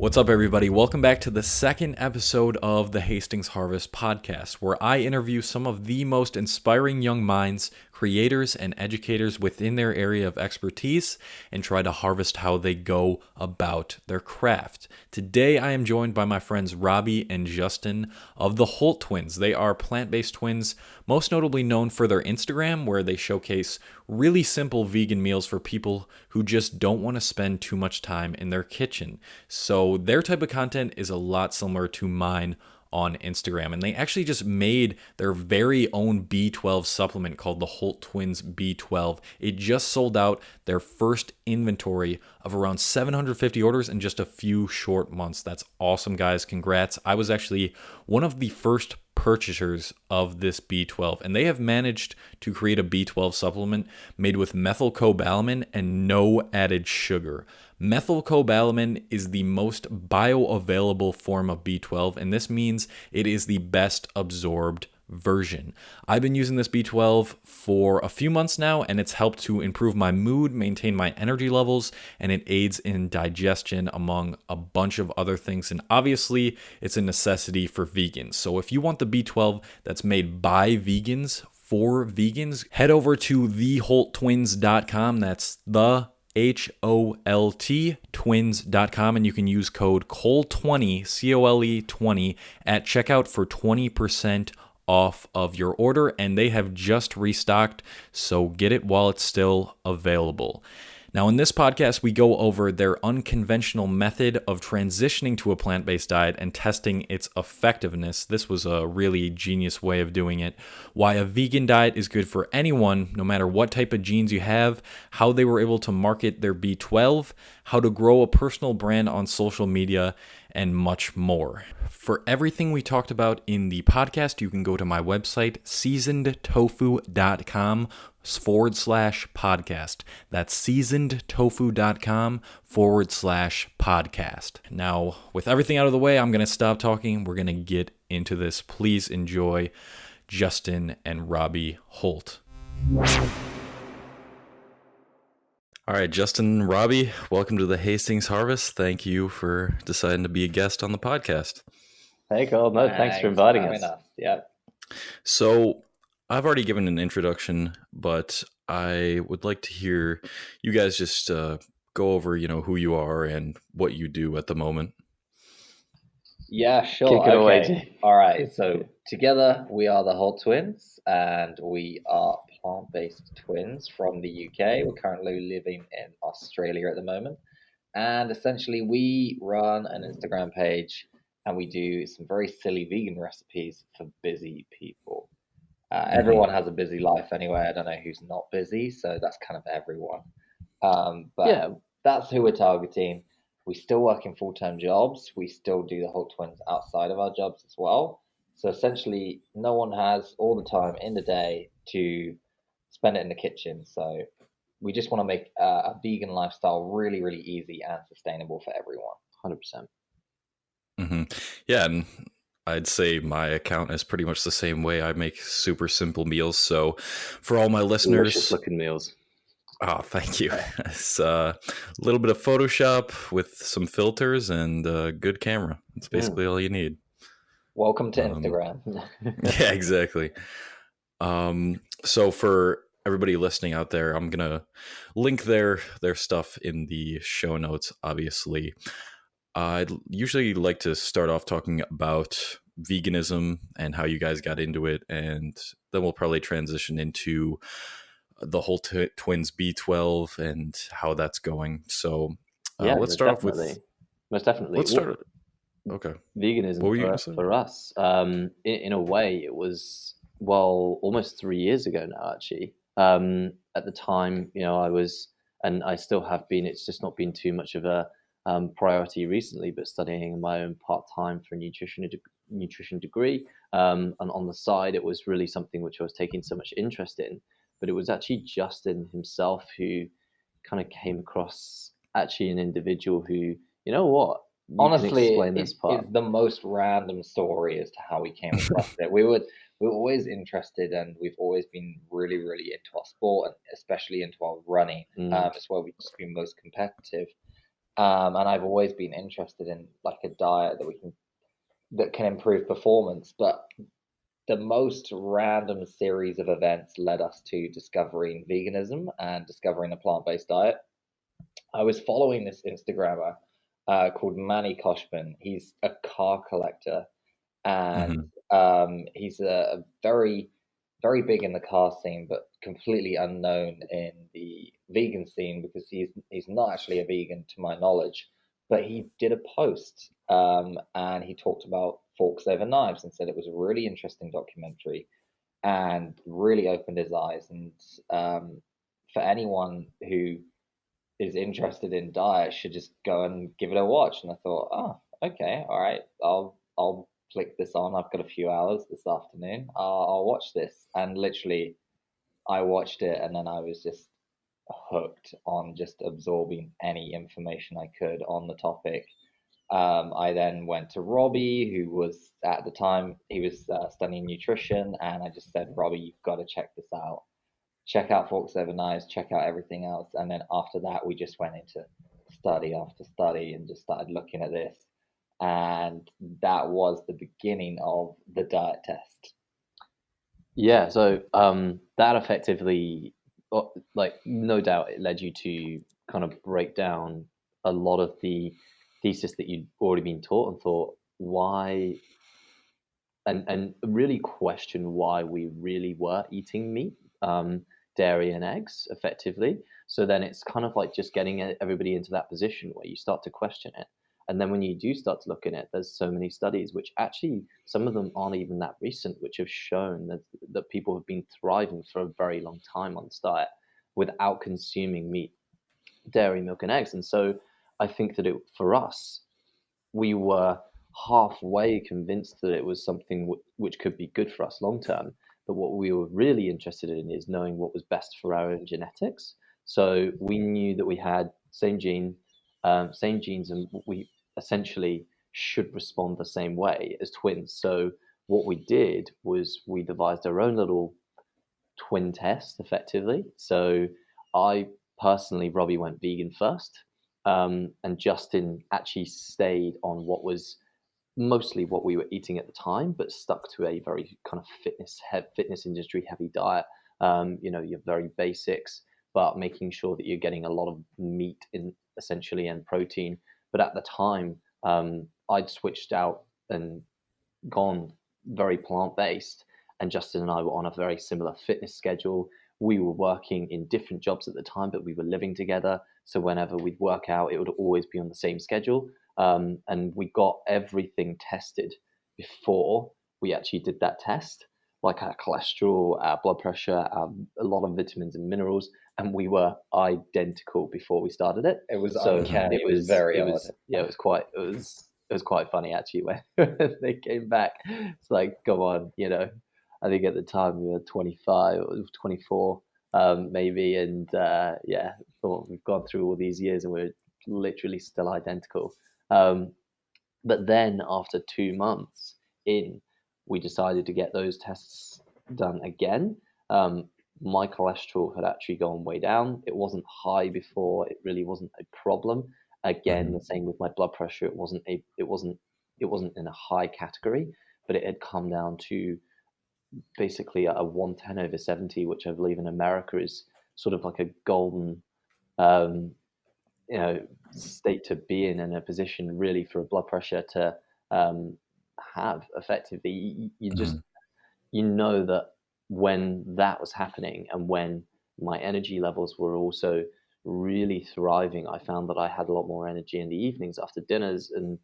What's up, everybody? Welcome back to the second episode of the Hastings Harvest podcast, where I interview some of the most inspiring young minds, creators, and educators within their area of expertise and try to harvest how they go about their craft. Today, I am joined by my friends Robbie and Justin of the Holt twins. They are plant-based twins, most notably known for their Instagram, where they showcase really simple vegan meals for people who just don't want to spend too much time in their kitchen. So their type of content is a lot similar to mine on Instagram. And they actually just made their very own B12 supplement called the Holt Twins B12. It just sold out their first inventory of around 750 orders in just a few short months. That's awesome, guys. Congrats. I was actually one of the first purchasers of this B12, and they have managed to create a B12 supplement made with methylcobalamin and no added sugar. Methylcobalamin is the most bioavailable form of B12, and this means it is the best absorbed version. I've been using this B12 for a few months now, and it's helped to improve my mood, maintain my energy levels, and it aids in digestion, among a bunch of other things. And obviously, it's a necessity for vegans. So if you want the B12 that's made by vegans for vegans, head over to theholttwins.com. That's the HOLT twins.com, and you can use code COLE20, COLE 20 at checkout for 20% off of your order, and they have just restocked, so get it while it's still available. Now, in this podcast, we go over their unconventional method of transitioning to a plant-based diet and testing its effectiveness. This was a really genius way of doing it. Why a vegan diet is good for anyone, no matter what type of genes you have, how they were able to market their B12, how to grow a personal brand on social media, and much more. For everything we talked about in the podcast, you can go to my website, seasonedtofu.com/podcast. That's seasonedtofu.com/podcast. Now, with everything out of the way, I'm going to stop talking. We're going to get into this. Please enjoy Justin and Robbie Holt. All right, Justin, Robbie, welcome to the Hastings Harvest. Thank you for deciding to be a guest on the podcast. Hey, Cole. No, thanks for inviting us. Yeah. So I've already given an introduction, but I would like to hear you guys just go over, who you are and what you do at the moment. Yeah, sure. Kick it away, Jay. All right. So together we are the Holt twins, and we are plant-based twins from the UK. We're currently living in Australia at the moment, and essentially we run an Instagram page, and we do some very silly vegan recipes for busy people. Everyone has a busy life anyway. I don't know who's not busy, so that's kind of everyone. But yeah, that's who we're targeting. We still work in full-time jobs. We still do the Holt twins outside of our jobs as well. So essentially, no one has all the time in the day to spend it in the kitchen. So we just want to make a vegan lifestyle really, really easy and sustainable for everyone. 100%. Mm-hmm. Yeah, and I'd say my account is pretty much the same way. I make super simple meals. So for all my listeners... Delicious looking meals. Oh, thank you. It's a little bit of Photoshop with some filters and a good camera. That's basically all you need. Welcome to Instagram. Yeah, exactly. So for everybody listening out there, I'm going to link their stuff in the show notes, obviously. I'd usually like to start off talking about veganism and how you guys got into it, and then we'll probably transition into the Holt twins B12 and how that's going. So let's start off with... Most definitely. Let's start... Okay. Veganism for us, in a way, it was, almost 3 years ago now, actually. At the time, I was, and I still have been, it's just not been too much of a priority recently, but studying my own part-time for a nutrition degree. And on the side, it was really something which I was taking so much interest in. But it was actually Justin himself who kind of came across actually an individual who, Honestly, it's the most random story as to how we came across it. We were always interested, and we've always been really, really into our sport, and especially into our running. It's where we've just been most competitive. and I've always been interested in like a diet that can improve performance. But the most random series of events led us to discovering veganism and discovering a plant-based diet. I was following this Instagrammer called Manny Koshman. He's a car collector, and he's a very, very big in the car scene, but completely unknown in the vegan scene because he's not actually a vegan to my knowledge. But he did a post, and he talked about forks over knives and said it was a really interesting documentary and really opened his eyes. And for anyone who is interested in diet should just go and give it a watch. And I thought, oh, okay, all right, I'll flick this on. I've got a few hours this afternoon. I'll watch this. And literally, I watched it, and then I was just hooked on just absorbing any information I could on the topic. I then went to Robbie, who was at the time he was studying nutrition, and I just said, Robbie, you've got to check this out. Check out Forks Over Knives, check out everything else. And then after that, we just went into study after study and just started looking at this. And that was the beginning of the diet test. Yeah, so that effectively, like, no doubt it led you to kind of break down a lot of the thesis that you'd already been taught and thought, why, and really question why we really were eating meat. Dairy and eggs effectively. So then it's kind of like just getting everybody into that position where you start to question it. And then when you do start to look at it, there's so many studies, which actually some of them aren't even that recent, which have shown that people have been thriving for a very long time on this diet without consuming meat, dairy, milk, and eggs. And so I think that for us, we were halfway convinced that it was something which could be good for us long term. But what we were really interested in is knowing what was best for our own genetics. So we knew that we had same genes, and we essentially should respond the same way as twins. So what we did was we devised our own little twin test, effectively. So I personally, Robbie went vegan first, and Justin actually stayed on what was mostly what we were eating at the time, but stuck to a very kind of fitness industry heavy diet. Your very basics, but making sure that you're getting a lot of meat in essentially and protein. But at the time, I'd switched out and gone very plant-based, and Justin and I were on a very similar fitness schedule. We were working in different jobs at the time, but we were living together. So whenever we'd work out, it would always be on the same schedule. And we got everything tested before we actually did that test, like our cholesterol, our blood pressure, a lot of vitamins and minerals, and we were identical before we started it. It was uncanny. It was very odd. Yeah, it was quite funny actually when they came back. It's like, come on, I think at the time we were 25 or 24, maybe, and thought we've gone through all these years and we're literally still identical. But then after 2 months in, we decided to get those tests done again. My cholesterol had actually gone way down. It wasn't high before. It really wasn't a problem. Again, the same with my blood pressure. It wasn't in a high category, but it had come down to basically a 110/70, which I believe in America is sort of like a golden state to be in a position really for a blood pressure to have effectively. You just that when that was happening and when my energy levels were also really thriving, I found that I had a lot more energy in the evenings after dinners, and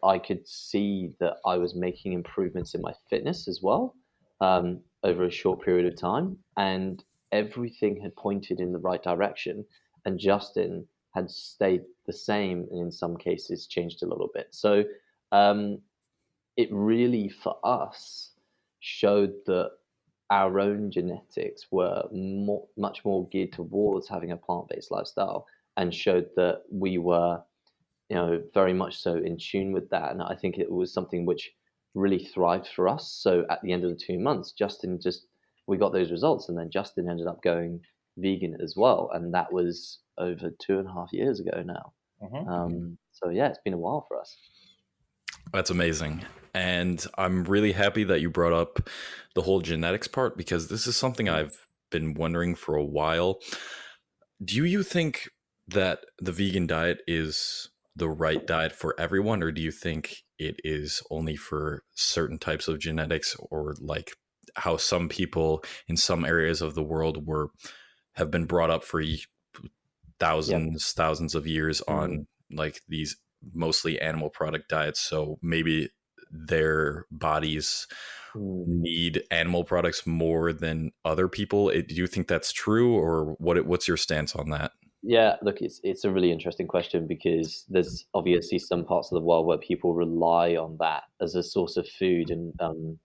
I could see that I was making improvements in my fitness as well over a short period of time, and everything had pointed in the right direction, and Justin had stayed the same, and in some cases changed a little bit. So it really, for us, showed that our own genetics were much more geared towards having a plant-based lifestyle, and showed that we were, very much so in tune with that. And I think it was something which really thrived for us. So at the end of the 2 months, we got those results, and then Justin ended up going vegan as well, and that was over 2.5 years ago now. So yeah, it's been a while for us. That's amazing. And I'm really happy that you brought up the whole genetics part, because this is something I've been wondering for a while. Do you think that the vegan diet is the right diet for everyone, or do you think it is only for certain types of genetics, or like how some people in some areas of the world have been brought up for thousands of years on like these mostly animal product diets, so maybe their bodies need animal products more than other people? Do you think that's true, or what's your stance on that? Yeah, look, it's a really interesting question, because there's obviously some parts of the world where people rely on that as a source of food, and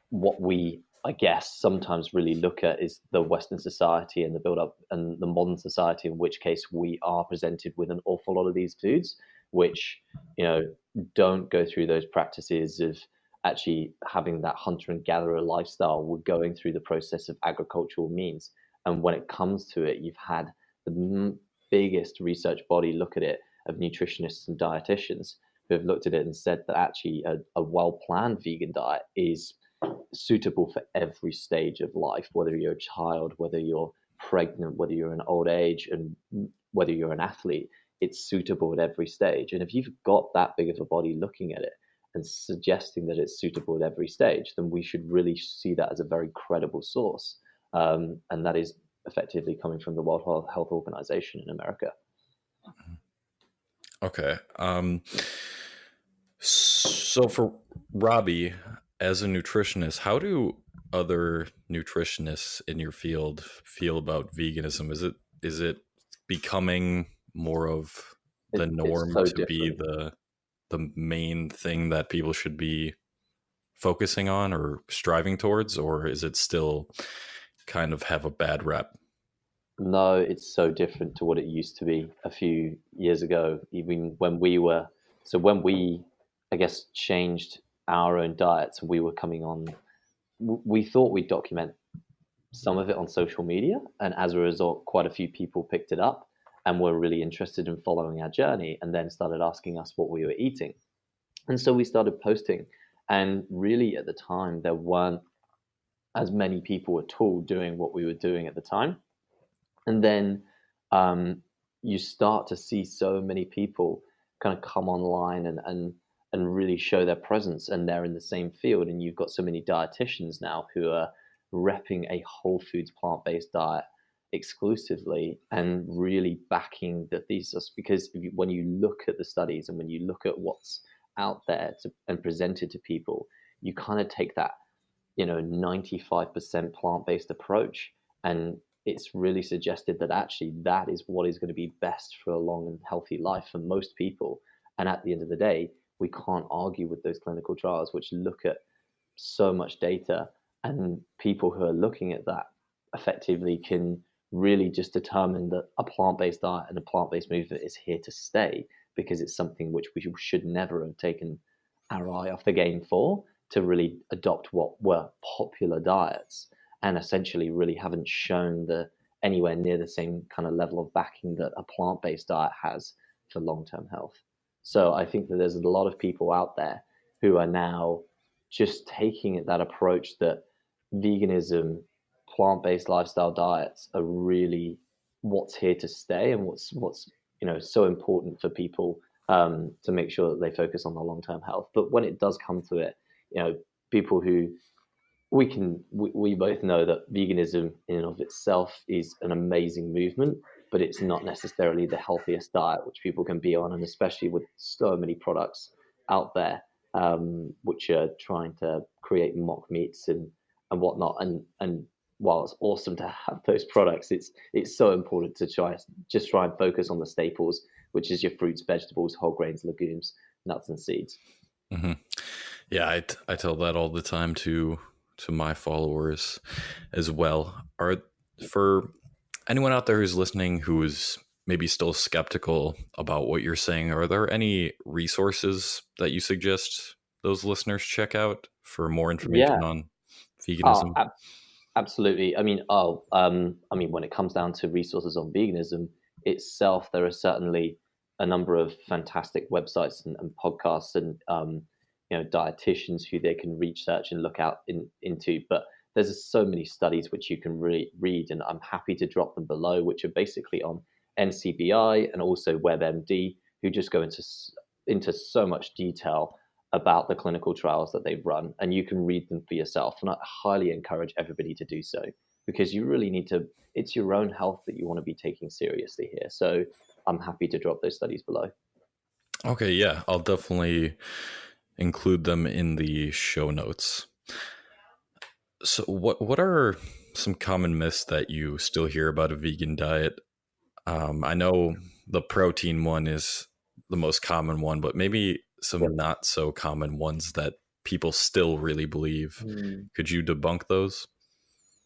what we, I guess, sometimes really look at is the Western society and the build up and the modern society, in which case we are presented with an awful lot of these foods, which, don't go through those practices of actually having that hunter and gatherer lifestyle. We're going through the process of agricultural means. And when it comes to it, you've had the biggest research body look at it, of nutritionists and dietitians, who have looked at it and said that actually a well-planned vegan diet is suitable for every stage of life, whether you're a child, whether you're pregnant, whether you're in old age, and whether you're an athlete. It's suitable at every stage. And if you've got that big of a body looking at it and suggesting that it's suitable at every stage, then we should really see that as a very credible source. And that is effectively coming from the World Health Organization in America. Okay. So for Robbie, as a nutritionist, how do other nutritionists in your field feel about veganism? Is it becoming more of the norm so to different. be the main thing that people should be focusing on or striving towards, or is it still kind of have a bad rep? No, it's so different to what it used to be a few years ago, even when we, I guess, changed our own diets, we were coming on, we thought we'd document some of it on social media. And as a result, quite a few people picked it up and were really interested in following our journey, and then started asking us what we were eating. And so we started posting. And really, at the time, there weren't as many people at all doing what we were doing at the time. And then you start to see so many people kind of come online and really show their presence, and they're in the same field. And you've got so many dietitians now who are repping a whole foods plant-based diet exclusively and really backing the thesis. Because when you look at the studies and when you look at what's out there and presented to people, you kind of take that 95% plant-based approach, and it's really suggested that actually that is what is going to be best for a long and healthy life for most people. And at the end of the day, we can't argue with those clinical trials which look at so much data, and people who are looking at that effectively can really just determine that a plant-based diet and a plant-based movement is here to stay, because it's something which we should never have taken our eye off the game for, to really adopt what were popular diets, and essentially really haven't shown anywhere near the same kind of level of backing that a plant-based diet has for long-term health. So I think that there's a lot of people out there who are now just taking that approach that veganism, plant-based lifestyle diets are really what's here to stay, and what's so important for people, to make sure that they focus on their long-term health. But when it does come to it, people who we both know that veganism in and of itself is an amazing movement, but it's not necessarily the healthiest diet which people can be on, and especially with so many products out there, which are trying to create mock meats and whatnot. And while it's awesome to have those products, it's so important to try and focus on the staples, which is your fruits, vegetables, whole grains, legumes, nuts, and seeds. Mm-hmm. Yeah, I tell that all the time to my followers as well. For anyone out there who's listening who is maybe still skeptical about what you're saying, are there any resources that you suggest those listeners check out for more information on veganism? Absolutely. I mean, when it comes down to resources on veganism itself, there are certainly a number of fantastic websites and podcasts and dietitians who they can research and look out into. But there's so many studies which you can read, and I'm happy to drop them below, which are basically on NCBI and also WebMD, who just go into so much detail about the clinical trials that they've run, and you can read them for yourself. And I highly encourage everybody to do so, because you really need to, it's your own health that you want to be taking seriously here. So I'm happy to drop those studies below. Okay, yeah, I'll definitely include them in the show notes. So what are some common myths that you still hear about a vegan diet? I know the protein one is the most common one, but maybe some not so common ones that people still really believe. Could you debunk those?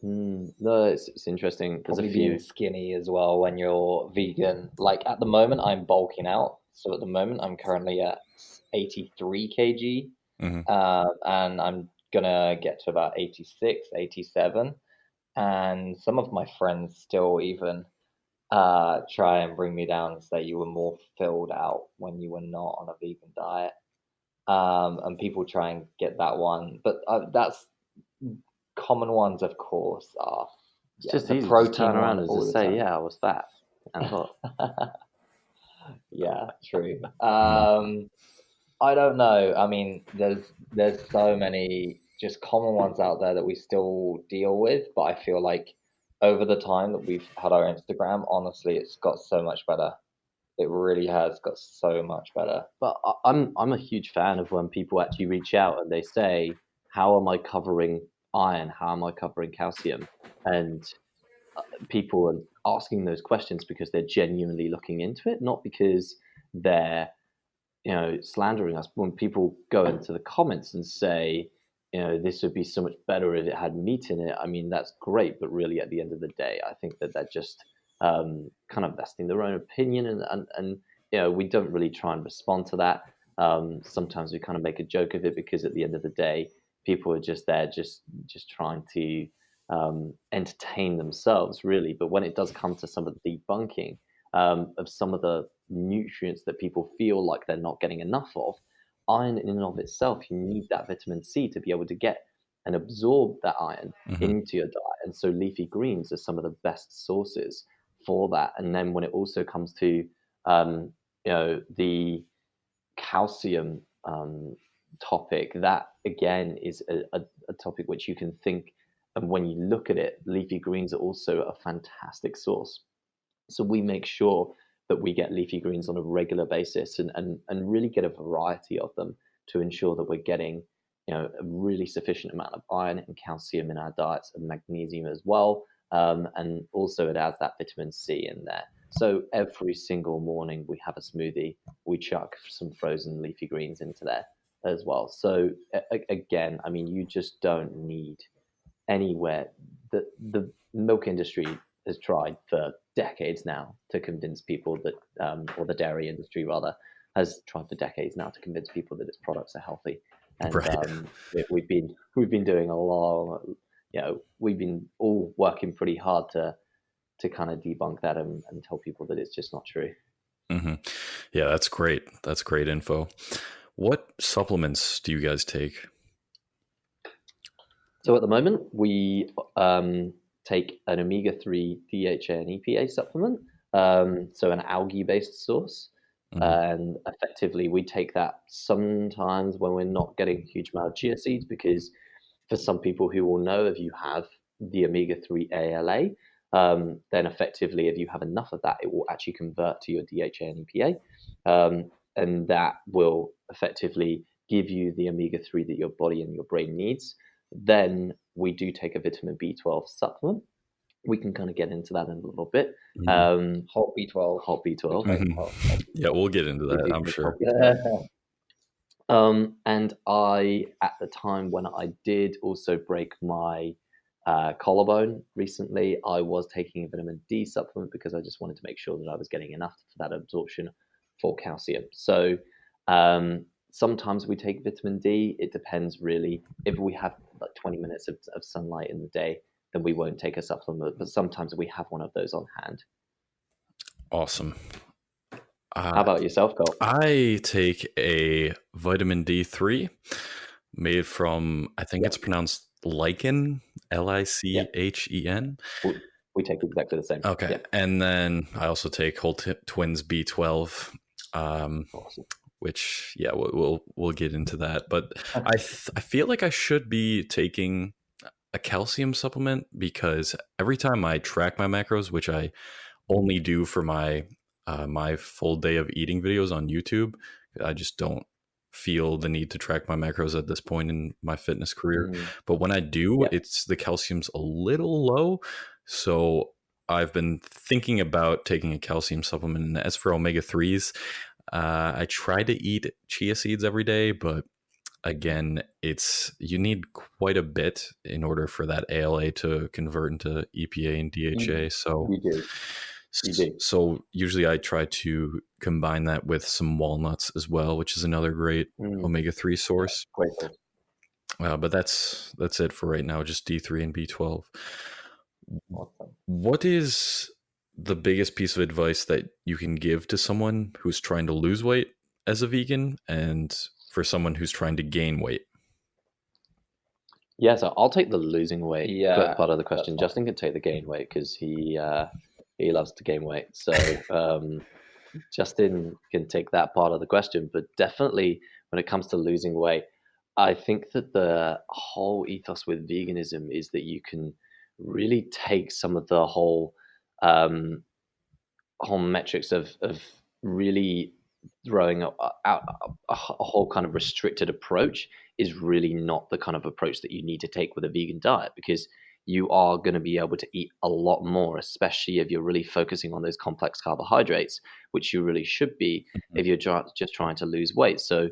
No, it's interesting. There's Probably a few. being skinny as well when you're vegan. Like at the moment, I'm bulking out. So at the moment, I'm currently at 83 kg, and I'm gonna get to about 86, 87. And some of my friends still even try and bring me down and say you were more filled out when you were not on a vegan diet. And people try and get that one, but that's common ones, of course, are just the protein to turn around and just say, yeah, I was fat and hot. Yeah, true. I don't know. I mean, there's so many just common ones out there that we still deal with, but I feel like over the time that we've had our Instagram, honestly, it's got so much better. It really has got so much better. But I'm a huge fan of when people actually reach out and they say, how am I covering iron? How am I covering calcium? And people are asking those questions because they're genuinely looking into it, not because they're slandering us. When people go into the comments and say, this would be so much better if it had meat in it, I mean, that's great, but really at the end of the day, I think that they're just kind of vesting their own opinion, and we don't really try and respond to that. Sometimes we kind of make a joke of it, because at the end of the day, people are just there just trying to entertain themselves, really. But when it does come to some of the debunking of some of the nutrients that people feel like they're not getting enough of, iron in and of itself, you need that vitamin C to be able to get and absorb that iron into your diet. And so leafy greens are some of the best sources for that. And then when it also comes to the calcium topic, that again is a topic which you can think, and when you look at it, leafy greens are also a fantastic source. So we make sure that we get leafy greens on a regular basis, and really get a variety of them to ensure that we're getting a really sufficient amount of iron and calcium in our diets, and magnesium as well. And also it adds that vitamin C in there. So every single morning we have a smoothie, we chuck some frozen leafy greens into there as well. So again, I mean, you just don't need anywhere. The milk industry has tried for decades now to convince people that, or the dairy industry rather, has tried for decades now to convince people that its products are healthy. And we've been doing a lot. We've been all working pretty hard to kind of debunk that and tell people that it's just not true. Yeah, that's great. That's great info. What supplements do you guys take? So at the moment, we take an omega-3 DHA and EPA supplement, so an algae-based source. And effectively, we take that sometimes when we're not getting a huge amount of chia seeds, because for some people who will know, if you have the omega-3 ALA, then effectively, if you have enough of that, it will actually convert to your DHA and EPA. And that will effectively give you the omega-3 that your body and your brain needs. Then we do take a vitamin B12 supplement. We can kind of get into that in a little bit. Holt B12. Holt B12. Yeah, we'll get into that, I'm sure. And I, at the time when I did also break my collarbone recently, I was taking a vitamin D supplement, because I just wanted to make sure that I was getting enough for that absorption for calcium. So sometimes we take vitamin D. It depends really. If we have like 20 minutes of sunlight in the day, then we won't take a supplement, but sometimes we have one of those on hand. Awesome. How about yourself, Cole? I take a vitamin D3 made from, I think it's pronounced lichen, Lichen. We take exactly the same. Okay. Yep. And then I also take Holt Twins B12, Awesome. which, yeah, we'll get into that. But I feel like I should be taking a calcium supplement, because every time I track my macros, which I only do for my my full day of eating videos on YouTube, I just don't feel the need to track my macros at this point in my fitness career. But when I do, it's the calcium's a little low. So I've been thinking about taking a calcium supplement. And as for omega-3s, I try to eat chia seeds every day, but again, you need quite a bit in order for that ALA to convert into EPA and DHA. So you do. So usually I try to combine that with some walnuts as well, which is another great omega-3 source. Great source. But that's it for right now, just D3 and B12. Awesome. What is the biggest piece of advice that you can give to someone who's trying to lose weight as a vegan, and for someone who's trying to gain weight? Yeah, so I'll take the losing weight part of the question. Justin can take the gain weight because he loves to gain weight. So Justin can take that part of the question. But definitely when it comes to losing weight, I think that the whole ethos with veganism is that you can really take some of the whole metrics of really throwing out a whole kind of restricted approach is really not the kind of approach that you need to take with a vegan diet, because you are going to be able to eat a lot more, especially if you're really focusing on those complex carbohydrates, which you really should be if you're just trying to lose weight. So,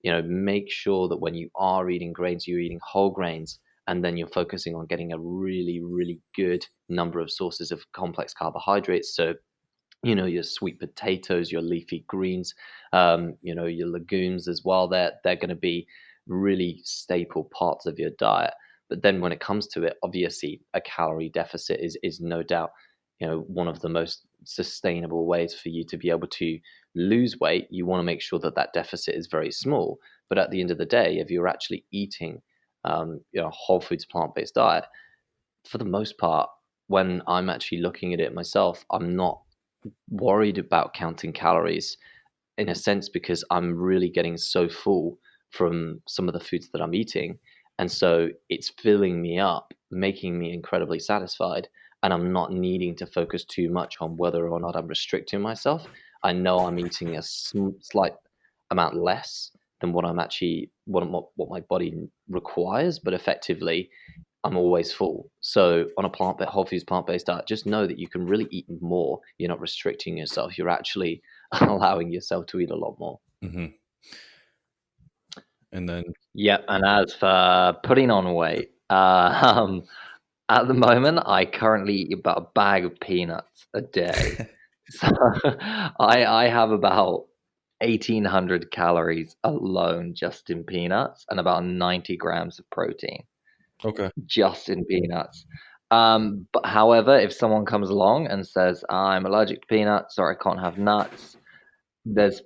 make sure that when you are eating grains, you're eating whole grains, and then you're focusing on getting a really, really good number of sources of complex carbohydrates. So, your sweet potatoes, your leafy greens, your legumes as well. They're going to be really staple parts of your diet. But then when it comes to it, obviously a calorie deficit is no doubt, one of the most sustainable ways for you to be able to lose weight. You want to make sure that that deficit is very small. But at the end of the day, if you're actually eating, whole foods, plant-based diet, for the most part, when I'm actually looking at it myself, I'm not worried about counting calories in a sense, because I'm really getting so full from some of the foods that I'm eating. And so it's filling me up, making me incredibly satisfied. And I'm not needing to focus too much on whether or not I'm restricting myself. I know I'm eating a slight amount less than what I'm actually, what my body requires, but effectively I'm always full. So on a whole foods plant-based diet, just know that you can really eat more. You're not restricting yourself. You're actually allowing yourself to eat a lot more. Mm-hmm. And then, and as for putting on weight, at the moment, I currently eat about a bag of peanuts a day. So I have about 1,800 calories alone just in peanuts, and about 90 grams of protein. Okay. Just in peanuts. But however, if someone comes along and says, I'm allergic to peanuts or I can't have nuts, there's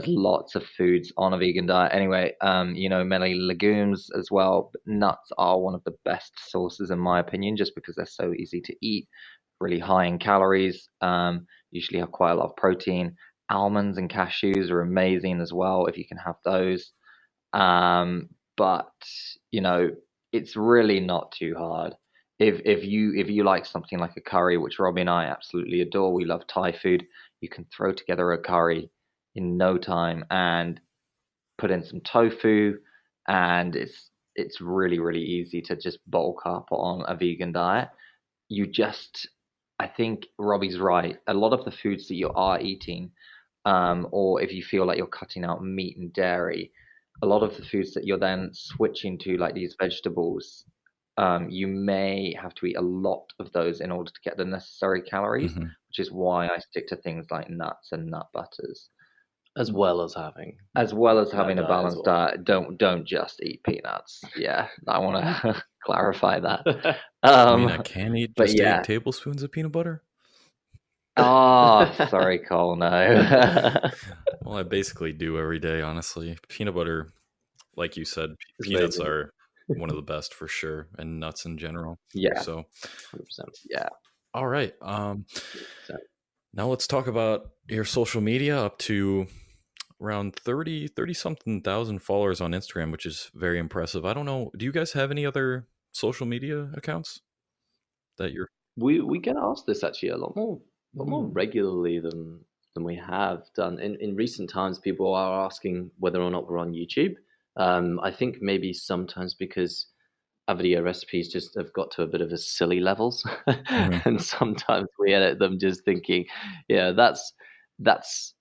lots of foods on a vegan diet anyway. Many legumes as well. But nuts are one of the best sources in my opinion, just because they're so easy to eat, really high in calories, usually have quite a lot of protein. Almonds and cashews are amazing as well if you can have those. But it's really not too hard. If you like something like a curry, which Robbie and I absolutely adore, we love Thai food, you can throw together a curry in no time and put in some tofu, and it's really, really easy to just bulk up on a vegan diet. I think Robbie's right. A lot of the foods that you are eating, or if you feel like you're cutting out meat and dairy, a lot of the foods that you're then switching to, like these vegetables, you may have to eat a lot of those in order to get the necessary calories, which is why I stick to things like nuts and nut butters. As well as having a balanced diet. Don't just eat peanuts. Yeah, I want to clarify that. I can eat just 8 tablespoons of peanut butter? Oh, sorry, Cole. No. Well, I basically do every day, honestly. Peanut butter, like you said, It's peanuts amazing. are one of the best for sure, and nuts in general. Yeah. So, 100%. Yeah. all right. 100%. Now let's talk about your social media, up to around 30 something thousand followers on Instagram, which is very impressive. I don't know. Do you guys have any other social media accounts that you're? We get asked this actually a lot more regularly than we have done. In recent times, people are asking whether or not we're on YouTube. I think maybe sometimes because our video recipes just have got to a bit of a silly levels, and sometimes we edit them just thinking, yeah, that's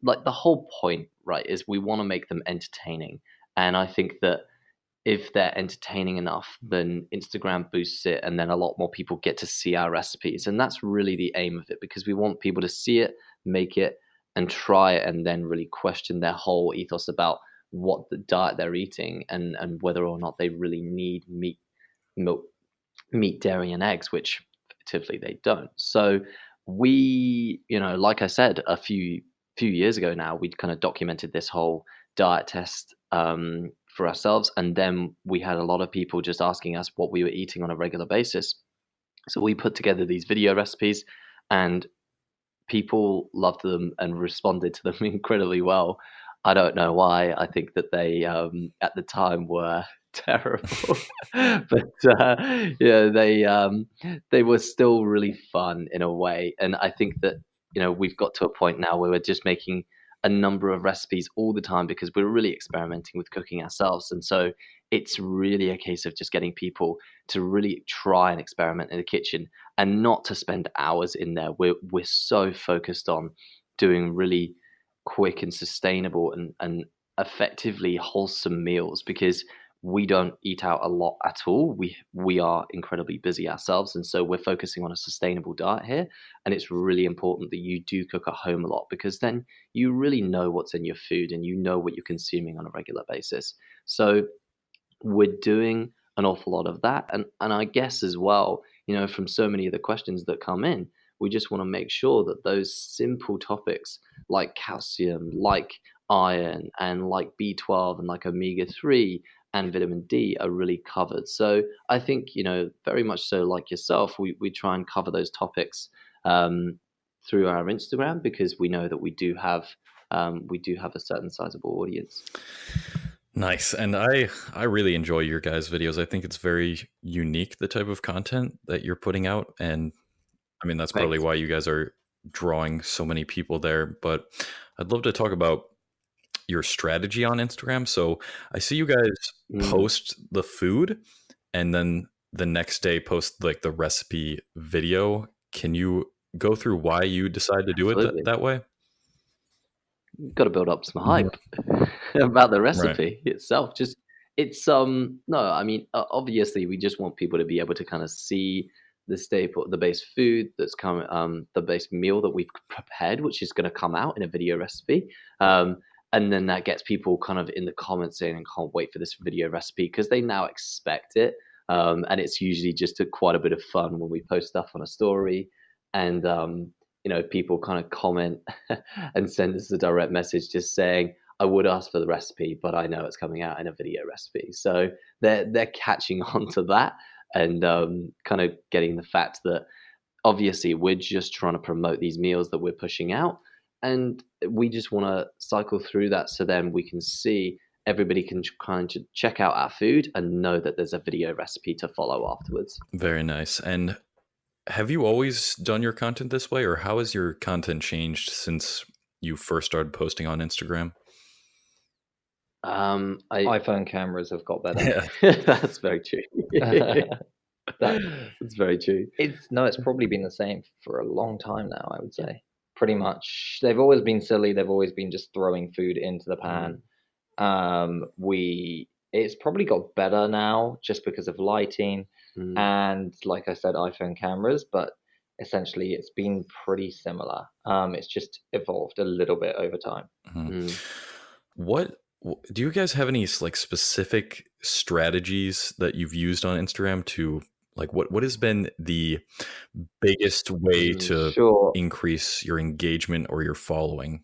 like the whole point, right? Is we want to make them entertaining, and I think that if they're entertaining enough, then Instagram boosts it, and then a lot more people get to see our recipes. And that's really the aim of it, because we want people to see it, make it, and try it, and then really question their whole ethos about what the diet they're eating, and whether or not they really need milk, meat, dairy, and eggs, which effectively they don't. So we, like I said, a few years ago now, we'd kind of documented this whole diet test for ourselves, and then we had a lot of people just asking us what we were eating on a regular basis. So we put together these video recipes, and people loved them and responded to them incredibly well. I don't know why. I think that they at the time were terrible, but yeah, they were still really fun in a way. And I think that we've got to a point now where we're just making a number of recipes all the time, because we're really experimenting with cooking ourselves. And so it's really a case of just getting people to really try and experiment in the kitchen, and not to spend hours in there. We're so focused on doing really quick and sustainable and effectively wholesome meals, because we don't eat out a lot at all. We are incredibly busy ourselves, and so we're focusing on a sustainable diet here. And it's really important that you do cook at home a lot, because then you really know what's in your food, and you know what you're consuming on a regular basis. So we're doing an awful lot of that. And I guess as well, from so many of the questions that come in, we just want to make sure that those simple topics like calcium, like iron, and like B12, and like omega-3 and vitamin D are really covered. So I think, very much so like yourself, we try and cover those topics through our Instagram, because we know that we do have a certain sizable audience. Nice. And I really enjoy your guys' videos. I think it's very unique, the type of content that you're putting out. And I mean, that's probably why you guys are drawing so many people there. But I'd love to talk about your strategy on Instagram. So I see you guys post the food, and then the next day post like the recipe video. Can you go through why you decide to do it that way? Got to build up some hype about the recipe itself. Just no, I mean, obviously we just want people to be able to kind of see the staple, the base food that's coming, the base meal that we've prepared, which is going to come out in a video recipe. And then that gets people kind of in the comments saying, I can't wait for this video recipe, because they now expect it. And it's usually just quite a bit of fun when we post stuff on a story, and people kind of comment and send us a direct message just saying, I would ask for the recipe, but I know it's coming out in a video recipe. So they're catching on to that, and kind of getting the fact that obviously we're just trying to promote these meals that we're pushing out, and we just want to cycle through that, so then we can see, everybody can kind of check out our food and know that there's a video recipe to follow afterwards. Very nice. And have you always done your content this way, or how has your content changed since you first started posting on Instagram? iPhone cameras have got better. Yeah. That's very true. That's very true. It's probably been the same for a long time now, I would say. Pretty much. They've always been silly. They've always been just throwing food into the pan. It's probably got better now just because of lighting and, like I said, iPhone cameras, but essentially it's been pretty similar. It's just evolved a little bit over time. What do you guys have any like specific strategies that you've used on Instagram to Like what has been the biggest way to Sure. increase your engagement or your following?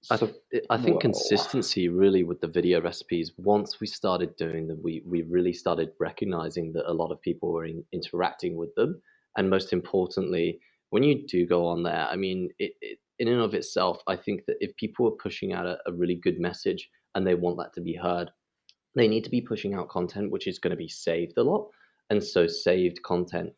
I think consistency really with the video recipes. Once we started doing them, we really started recognizing that a lot of people were interacting with them. And most importantly, when you do go on there, I mean, in and of itself, I think that if people are pushing out a really good message and they want that to be heard, they need to be pushing out content which is going to be saved a lot. And so saved content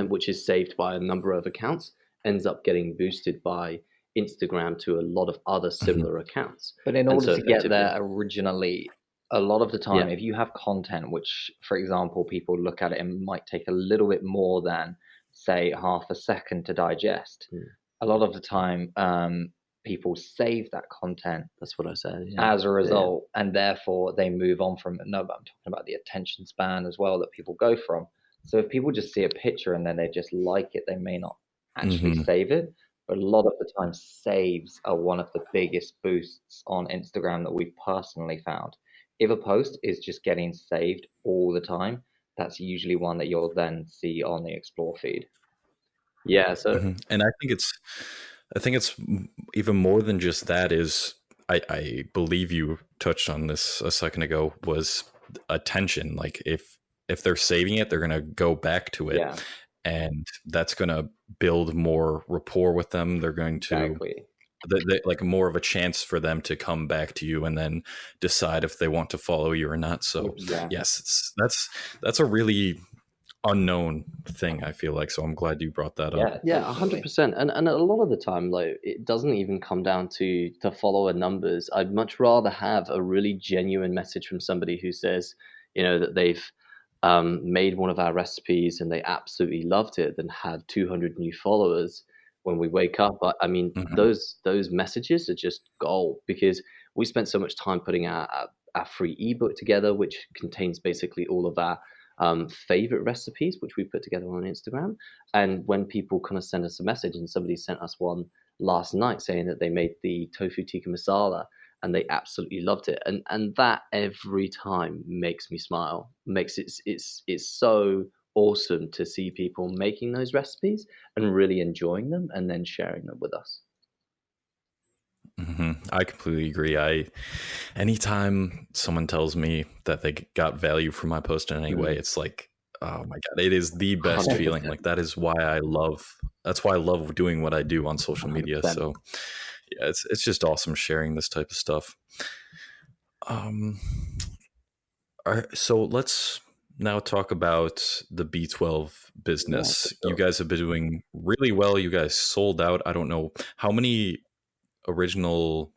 which is saved by a number of accounts ends up getting boosted by Instagram to a lot of other similar accounts. But in order to get there originally, a lot of the time, Yeah. if you have content which, for example, people look at it and might take a little bit more than, say, half a second to digest, a lot of the time, people save that content. That's what I said. As a result, and therefore they move on from it. No, but I'm talking about the attention span as well that people go from. So if people just see a picture and then they just like it, they may not actually save it. But a lot of the time, saves are one of the biggest boosts on Instagram that we've personally found. If a post is just getting saved all the time, that's usually one that you'll then see on the Explore feed. Yeah. So, and I think it's even more than just that. Is I believe you touched on this a second ago, was attention. Like if they're saving it, they're gonna go back to it. Yeah. And that's going to build more rapport with them. They're going to like more of a chance for them to come back to you and then decide if they want to follow you or not. So yes, that's a really unknown thing, I feel like. So I'm glad you brought that up. Yeah, 100%. And a lot of the time, like, it doesn't even come down to follower numbers. I'd much rather have a really genuine message from somebody who says, that they've made one of our recipes and they absolutely loved it than have 200 new followers when we wake up. I mean, those messages are just gold, because we spent so much time putting our free ebook together, which contains basically all of our favorite recipes, which we put together on Instagram. And when people kind of send us a message, and somebody sent us one last night saying that they made the tofu tikka masala and they absolutely loved it, and that every time makes me smile. It's so awesome to see people making those recipes and really enjoying them and then sharing them with us. I completely agree. Anytime someone tells me that they got value from my post in any way, it's like, oh my God, it is the best 100%. Feeling. Like that's why I love doing what I do on social media. 100%. So yeah, it's just awesome sharing this type of stuff. So let's now talk about the B12 business. Yeah, you guys have been doing really well. You guys sold out. I don't know how many original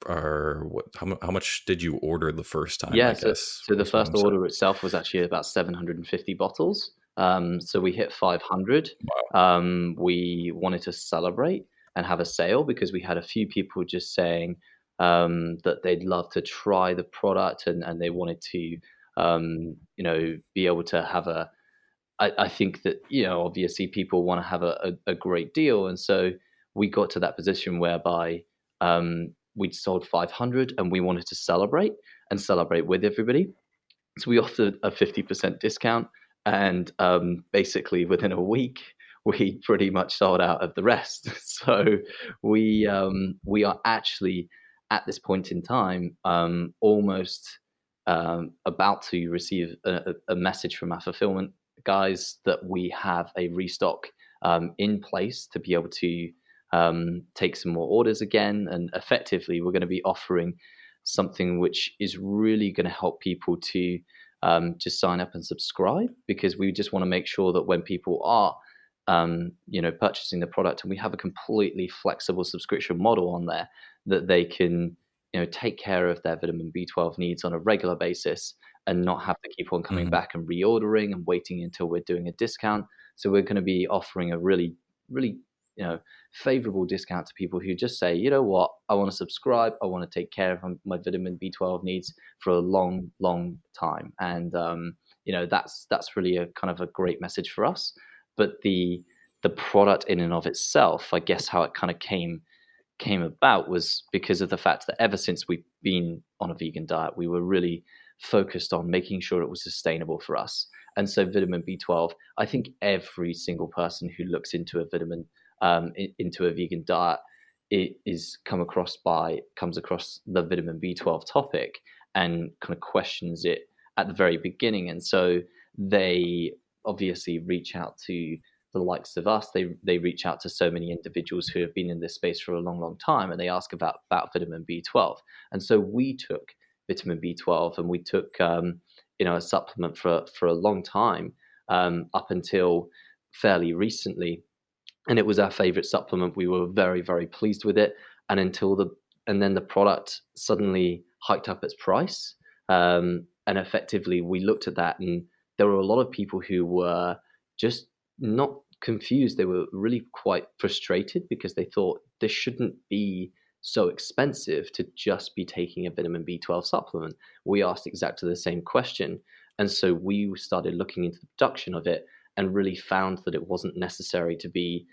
how much did you order the first time? Yeah, so the first order itself was actually about 750 bottles. So we hit 500. Wow. We wanted to celebrate and have a sale because we had a few people just saying that they'd love to try the product and they wanted to, be able to have I think that, obviously people want to have a great deal. And so we got to that position whereby we'd sold 500 and we wanted to celebrate with everybody. So we offered a 50% discount, and basically within a week, we pretty much sold out of the rest. So we are actually at this point in time almost about to receive a message from our fulfillment guys that we have a restock in place to be able to take some more orders again. And effectively, we're going to be offering something which is really going to help people to just sign up and subscribe, because we just want to make sure that when people are purchasing the product, and we have a completely flexible subscription model on there, that they can take care of their vitamin B12 needs on a regular basis and not have to keep on coming back and reordering and waiting until we're doing a discount. So we're going to be offering a really, really favorable discount to people who just say, you know what, I want to subscribe, I want to take care of my vitamin B12 needs for a long, long time. And that's really a kind of a great message for us. But the product in and of itself, I guess how it kind of came about was because of the fact that ever since we've been on a vegan diet, we were really focused on making sure it was sustainable for us. And so vitamin B12, I think every single person who looks into a vitamin, into a vegan diet, comes across the vitamin B12 topic and kind of questions it at the very beginning. And so they obviously reach out to the likes of us. They reach out to so many individuals who have been in this space for a long, long time, and they ask about vitamin B12. And so we took vitamin B12, and we took a supplement for a long time, up until fairly recently, and it was our favorite supplement. We were very, very pleased with it, and then the product suddenly hiked up its price, and effectively we looked at that, and there were a lot of people who were just not confused. They were really quite frustrated because they thought this shouldn't be so expensive to just be taking a vitamin B12 supplement. We asked exactly the same question, and so we started looking into the production of it and really found that it wasn't necessary to be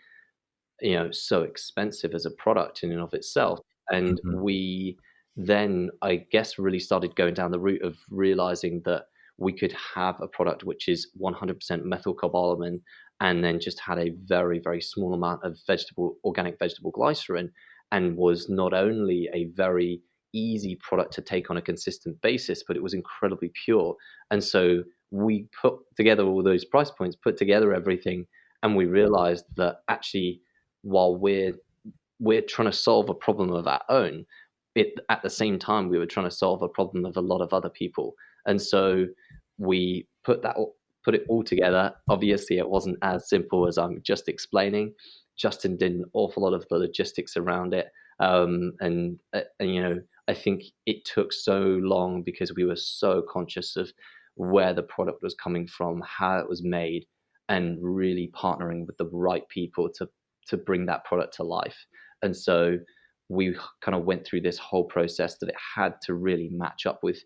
so expensive as a product in and of itself. And we then, I guess, really started going down the route of realizing that we could have a product which is 100% methylcobalamin, and then just had a very, very small amount of organic vegetable glycerin, and was not only a very easy product to take on a consistent basis, but it was incredibly pure. And so we put together all those price points, put together everything, and we realized that actually, while we're trying to solve a problem of our own, at the same time we were trying to solve a problem of a lot of other people. And so we put it all together. Obviously, it wasn't as simple as I'm just explaining. Justin did an awful lot of the logistics around it, and I think it took so long because we were so conscious of where the product was coming from, how it was made, and really partnering with the right people to bring that product to life. And so we kind of went through this whole process that it had to really match up with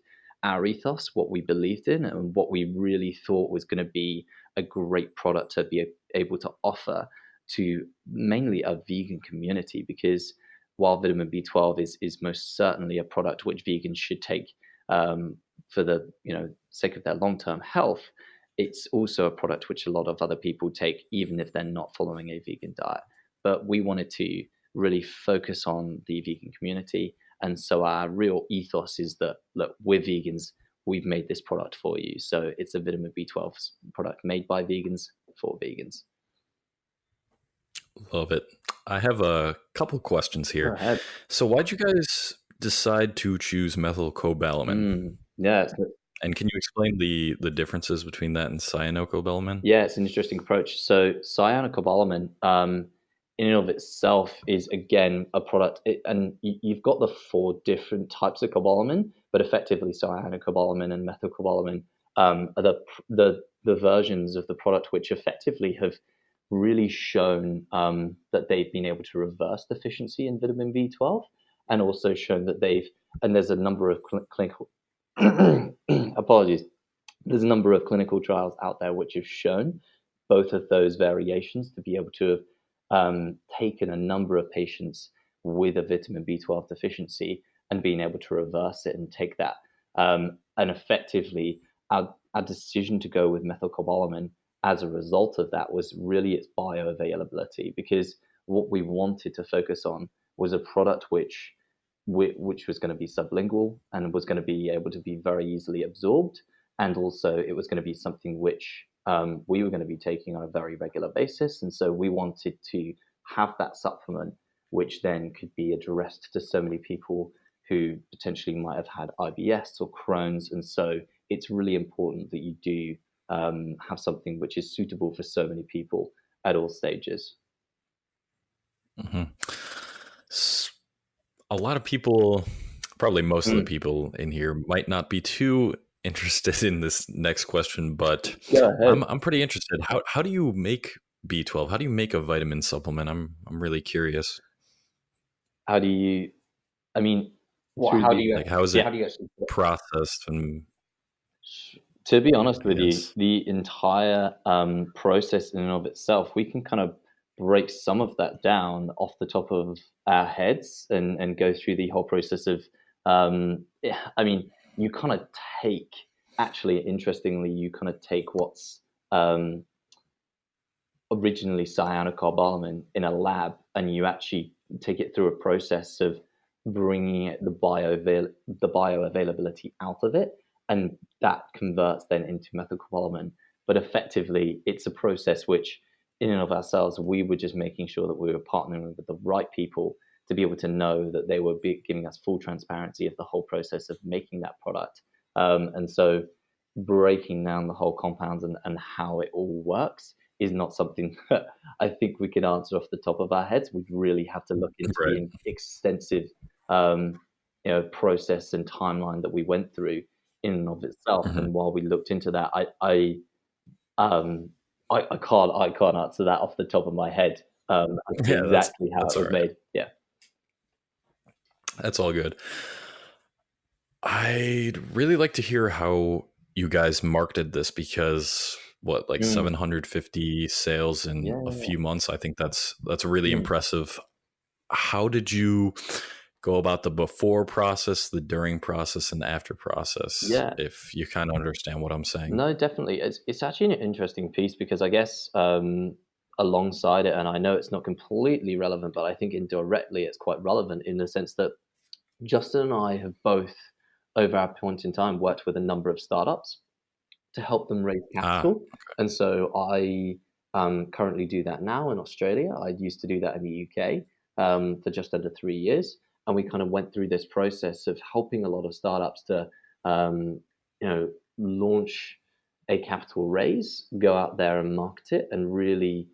our ethos, what we believed in, and what we really thought was going to be a great product to be able to offer to mainly a vegan community. Because while vitamin B12 is most certainly a product which vegans should take for the sake of their long-term health, it's also a product which a lot of other people take even if they're not following a vegan diet. But we wanted to really focus on the vegan community. And so our real ethos is that, look, we're vegans, we've made this product for you. So it's a vitamin B12 product made by vegans for vegans. Love it. I have a couple questions here. Go ahead. So why'd you guys decide to choose methylcobalamin? And can you explain the differences between that and cyanocobalamin? Yeah, it's an interesting approach. So cyanocobalamin, in and of itself, is again a product, and you've got the 4 different types of cobalamin, but effectively cyanocobalamin and methylcobalamin are the versions of the product which effectively have really shown that they've been able to reverse deficiency in vitamin B12, and also shown that and there's a number of clinical apologies. There's a number of clinical trials out there which have shown both of those variations to be able to have taken a number of patients with a vitamin B12 deficiency and being able to reverse it and take that. And effectively, our decision to go with methylcobalamin as a result of that was really its bioavailability, because what we wanted to focus on was a product which was going to be sublingual and was going to be able to be very easily absorbed. And also it was going to be something which we were going to be taking on a very regular basis. And so we wanted to have that supplement, which then could be addressed to so many people who potentially might have had IBS or Crohn's. And so it's really important that you do have something which is suitable for so many people at all stages. Mm-hmm. A lot of people, probably most of the people in here, might not be too interested in this next question, but I'm pretty interested. How do you make B12? How do you make a vitamin supplement? I'm really curious. How do you? I mean, how is it processed? And to be honest with you, the entire process in and of itself, we can kind of break some of that down off the top of our heads and go through the whole process of. I mean, you kind of take, actually, interestingly, you kind of take what's originally cyanocobalamin in a lab, and you actually take it through a process of bringing it the bioavailability out of it, and that converts then into methylcobalamin. But effectively, it's a process which, in and of ourselves, we were just making sure that we were partnering with the right people to be able to know that they were giving us full transparency of the whole process of making that product. And so breaking down the whole compounds and how it all works is not something that I think we can answer off the top of our heads. We really have to look into Right. the extensive process and timeline that we went through in and of itself. Mhm. And while we looked into that, I can't answer that off the top of my head. Yeah, Exactly how that's it was all right. made. Yeah. That's all good. I'd really like to hear how you guys marketed this, because like 750 sales in Yeah, a yeah, few months. I think that's really Mm. impressive. How did you go about the before process, the during process, and the after process? Yeah. If you kind of understand what I'm saying. No, definitely. It's actually an interesting piece because I guess alongside it, and I know it's not completely relevant, but I think indirectly it's quite relevant in the sense that Justin and I have both, over our point in time, worked with a number of startups to help them raise Ah, capital. And so I currently do that now in Australia. I used to do that in the UK for just under 3 years. And we kind of went through this process of helping a lot of startups to, launch a capital raise, go out there and market it, and really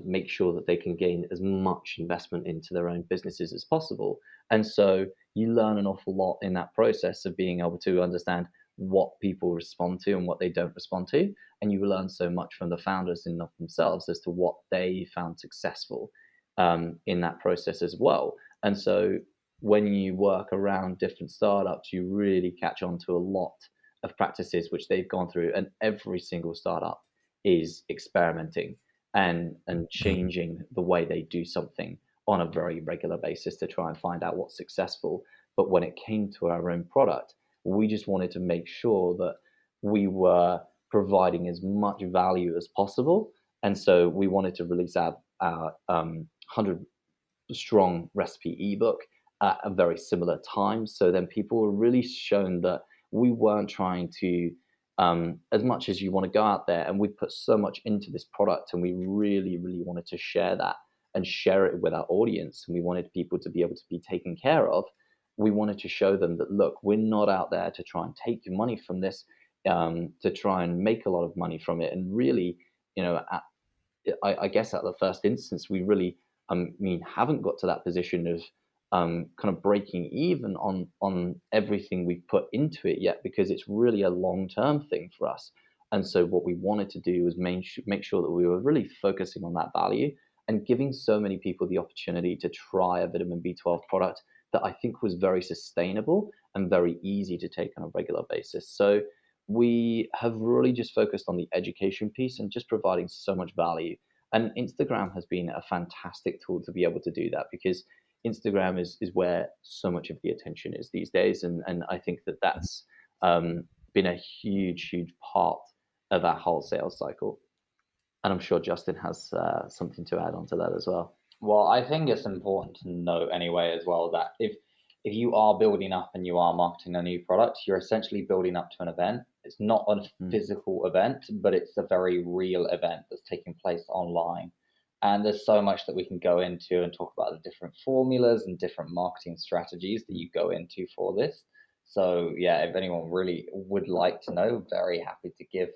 make sure that they can gain as much investment into their own businesses as possible. And so you learn an awful lot in that process of being able to understand what people respond to and what they don't respond to. And you learn so much from the founders in of themselves as to what they found successful in that process as well. And so when you work around different startups, you really catch on to a lot of practices which they've gone through. And every single startup is experimenting and changing the way they do something on a very regular basis to try and find out what's successful. But when it came to our own product, we just wanted to make sure that we were providing as much value as possible. And so we wanted to release our 100 strong recipe ebook at a very similar time. So then people were really shown that we weren't trying to, as much as you want to go out there, and we put so much into this product, and we really, really wanted to share that and share it with our audience. And we wanted people to be able to be taken care of. We wanted to show them that, look, we're not out there to try and take your money from this, to try and make a lot of money from it. And really, I guess at the first instance, we really, haven't got to that position of kind of breaking even on everything we've put into it yet, because it's really a long-term thing for us. And so what we wanted to do was make sure that we were really focusing on that value and giving so many people the opportunity to try a vitamin B12 product that I think was very sustainable and very easy to take on a regular basis. So we have really just focused on the education piece and just providing so much value. And Instagram has been a fantastic tool to be able to do that, because Instagram is where so much of the attention is these days. And I think that that's been a huge part of our whole sales cycle. And I'm sure Justin has something to add on to that as well. Well, I think it's important to note anyway as well that if you are building up and you are marketing a new product, you're essentially building up to an event. It's not a physical event, but it's a very real event that's taking place online. And there's so much that we can go into and talk about the different formulas and different marketing strategies that you go into for this. So yeah, if anyone really would like to know, very happy to give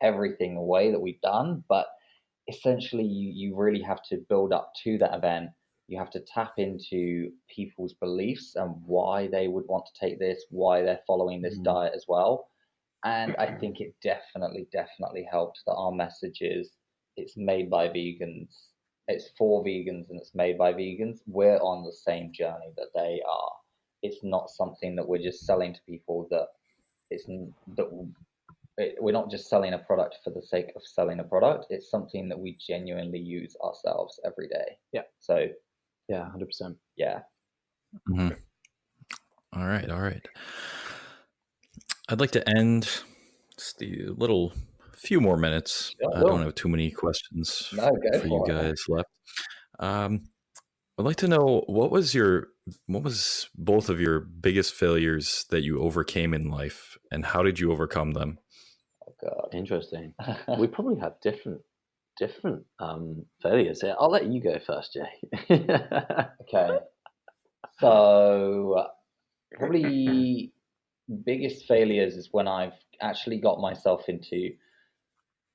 everything away that we've done. But essentially you really have to build up to that event. You have to tap into people's beliefs and why they would want to take this, why they're following this diet as well. And I think it definitely helps that our message is it's made by vegans, it's for vegans, and it's made by vegans. We're on the same journey that they are. It's not something that we're just selling to people that we're not just selling a product for the sake of selling a product. It's something that we genuinely use ourselves every day. Yeah. So yeah, 100%. Yeah. Mm-hmm. All right. I'd like to end just a few more minutes. Sure, I don't have too many questions No, go for you for it. guys left. I'd like to know what was both of your biggest failures that you overcame in life, and how did you overcome them? Oh God. Interesting. We probably have different failures here. I'll let you go first, Jay. Okay. So probably biggest failures is when I've actually got myself into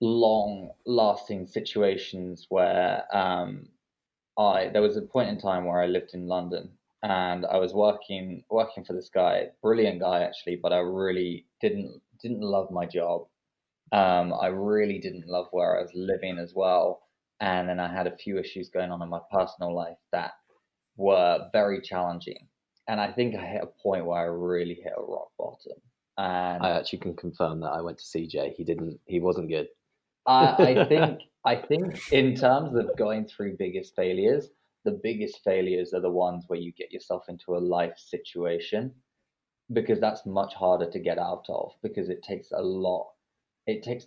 long lasting situations where there was a point in time where I lived in London and I was working for this guy, brilliant guy actually, but I really didn't love my job. I really didn't love where I was living as well. And then I had a few issues going on in my personal life that were very challenging. And I think I hit a point where I really hit a rock bottom. And I actually can confirm that I went to CJ. He wasn't good. I think in terms of going through biggest failures, the biggest failures are the ones where you get yourself into a life situation, because that's much harder to get out of, because it takes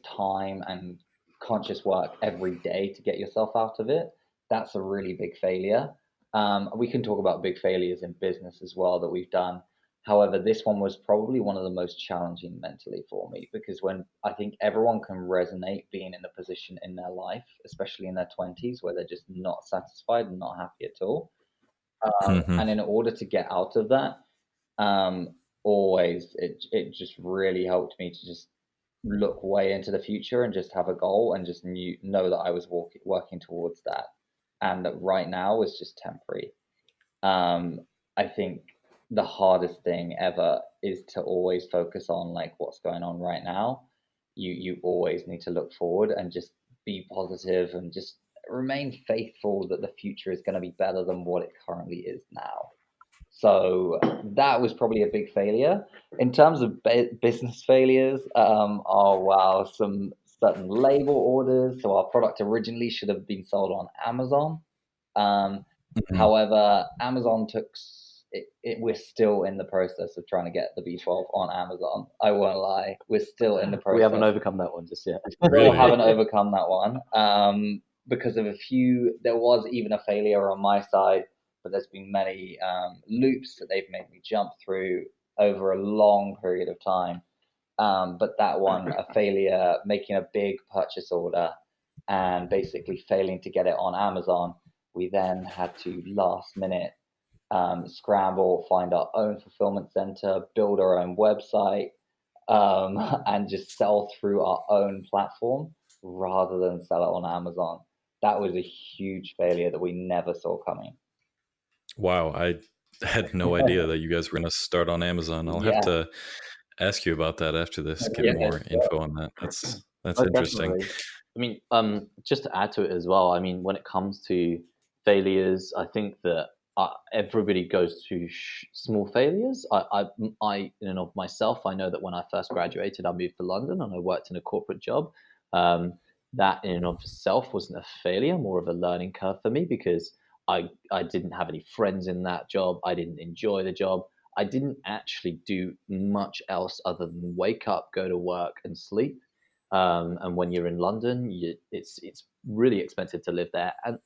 time and conscious work every day to get yourself out of it. That's a really big failure. We can talk about big failures in business as well that we've done. However, this one was probably one of the most challenging mentally for me, because when I think everyone can resonate being in a position in their life, especially in their 20s, where they're just not satisfied and not happy at all. And in order to get out of that, um, always it just really helped me to just look way into the future and just have a goal and just know that I was working towards that, and that right now was just temporary. I think the hardest thing ever is to always focus on like what's going on right now. You always need to look forward and just be positive and just remain faithful that the future is going to be better than what it currently is now. So that was probably a big failure. In terms of business failures, oh wow, some certain label orders. So our product originally should have been sold on Amazon. Um, However, Amazon took we're still in the process of trying to get the B12 on Amazon. I won't lie, we're still in the process. We haven't overcome that one just yet. We haven't overcome that one because of there was even a failure on my side, but there's been many loops that they've made me jump through over a long period of time. But that one, a failure, making a big purchase order and basically failing to get it on Amazon. We then had to last minute scramble, find our own fulfillment center, build our own website, and just sell through our own platform rather than sell it on Amazon. That was a huge failure that we never saw coming. Wow, I had no idea that you guys were going to start on Amazon. I'll have to ask you about that after this, get more info on that. That's interesting. Definitely. I mean, just to add to it as well, I mean, when it comes to failures, I think that everybody goes through small failures. I, in and of myself, I know that when I first graduated, I moved to London and I worked in a corporate job. That in and of itself wasn't a failure, more of a learning curve for me, because I didn't have any friends in that job. I didn't enjoy the job. I didn't actually do much else other than wake up, go to work, and sleep. And when you're in London, it's really expensive to live there. And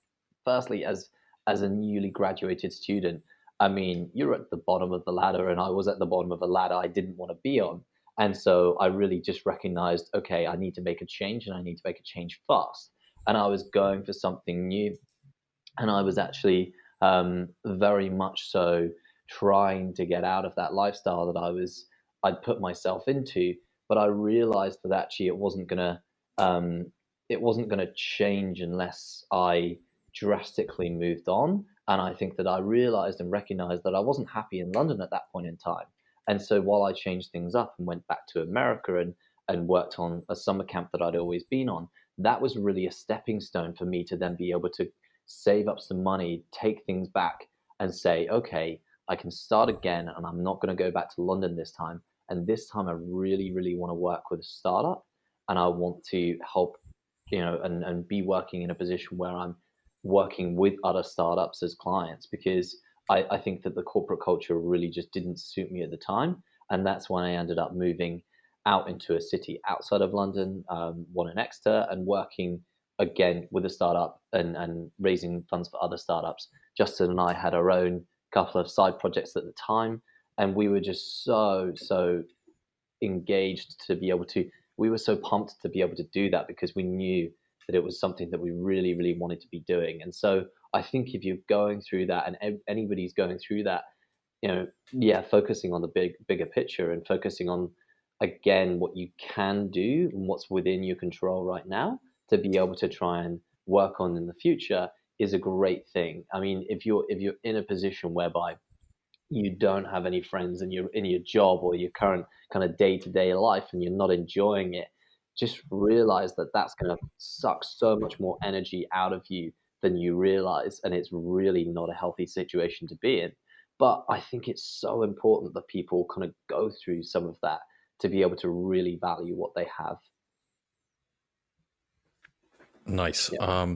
firstly, as a newly graduated student, I mean, you're at the bottom of the ladder, and I was at the bottom of a ladder I didn't want to be on. And so I really just recognized, okay, I need to make a change, and I need to make a change fast. And I was going for something new, and I was actually very much so trying to get out of that lifestyle that I'd put myself into. But I realized that actually it wasn't gonna change unless I drastically moved on. And I think that I realized and recognized that I wasn't happy in London at that point in time. And so while I changed things up and went back to America and worked on a summer camp that I'd always been on, that was really a stepping stone for me to then be able to save up some money, take things back, and say, okay, I can start again, and I'm not going to go back to London this time. And this time, I really, really want to work with a startup, and I want to help, and be working in a position where I'm working with other startups as clients, because I think that the corporate culture really just didn't suit me at the time. And that's when I ended up moving out into a city outside of London, one in Exeter, and working again with a startup and raising funds for other startups. Justin and I had our own couple of side projects at the time, and we were just so engaged to be able to, we were so pumped to be able to do that because we knew that it was something that we really wanted to be doing. And so I think if you're going through that, and anybody's going through that, focusing on the bigger picture and focusing on, again, what you can do and what's within your control right now to be able to try and work on in the future is a great thing. I mean, if you're in a position whereby you don't have any friends and you're in your job or your current kind of day-to-day life and you're not enjoying it, just realize that that's going to suck so much more energy out of you than you realize, and it's really not a healthy situation to be in. But I think it's so important that people kind of go through some of that to be able to really value what they have. Nice. Yeah.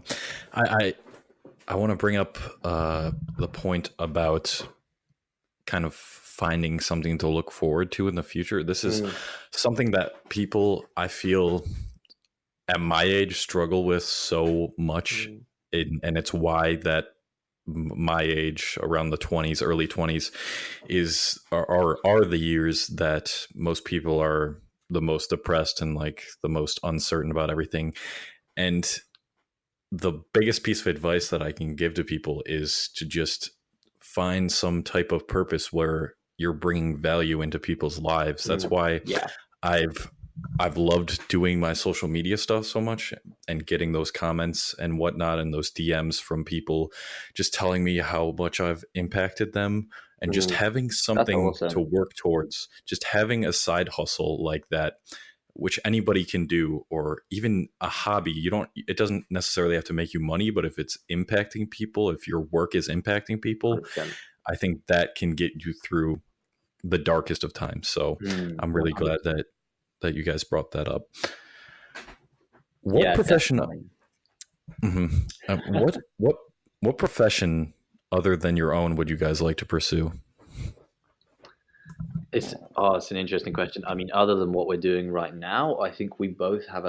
I want to bring up the point about kind of finding something to look forward to in the future. This is something that people, I feel, at my age struggle with so much, and it's why that my age, around the 20s, early 20s, are the years that most people are the most depressed and like the most uncertain about everything. And the biggest piece of advice that I can give to people is to just find some type of purpose where you're bringing value into people's lives. That's why I've loved doing my social media stuff so much and getting those comments and whatnot and those DMs from people just telling me how much I've impacted them, and just having something to work towards, just having a side hustle like that, which anybody can do, or even a hobby. It doesn't necessarily have to make you money, but if it's impacting people, if your work is impacting people, 100%. I think that can get you through the darkest of times. So I'm really 100%. Glad that you guys brought that up. What profession? What profession other than your own would you guys like to pursue? It's an interesting question. I mean, other than what we're doing right now, I think we both have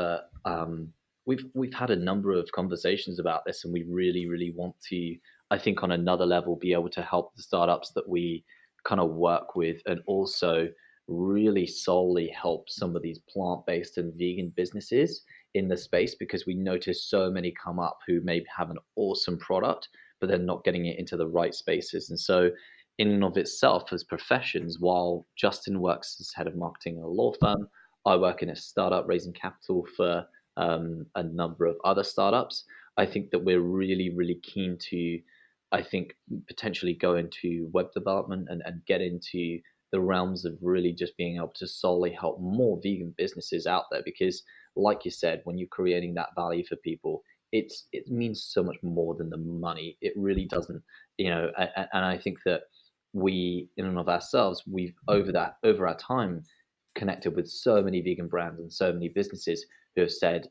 we've had a number of conversations about this, and we really want to, I think, on another level, be able to help the startups that we kind of work with, and also really solely help some of these plant-based and vegan businesses in the space, because we notice so many come up who may have an awesome product, but they're not getting it into the right spaces. And so in and of itself, as professions, while Justin works as head of marketing in a law firm, I work in a startup raising capital for a number of other startups. I think that we're really keen to, I think, potentially go into web development and get into the realms of really just being able to solely help more vegan businesses out there. Because like you said, when you're creating that value for people, it means so much more than the money. It really doesn't, and I think that we, in and of ourselves, we've over our time connected with so many vegan brands and so many businesses who have said,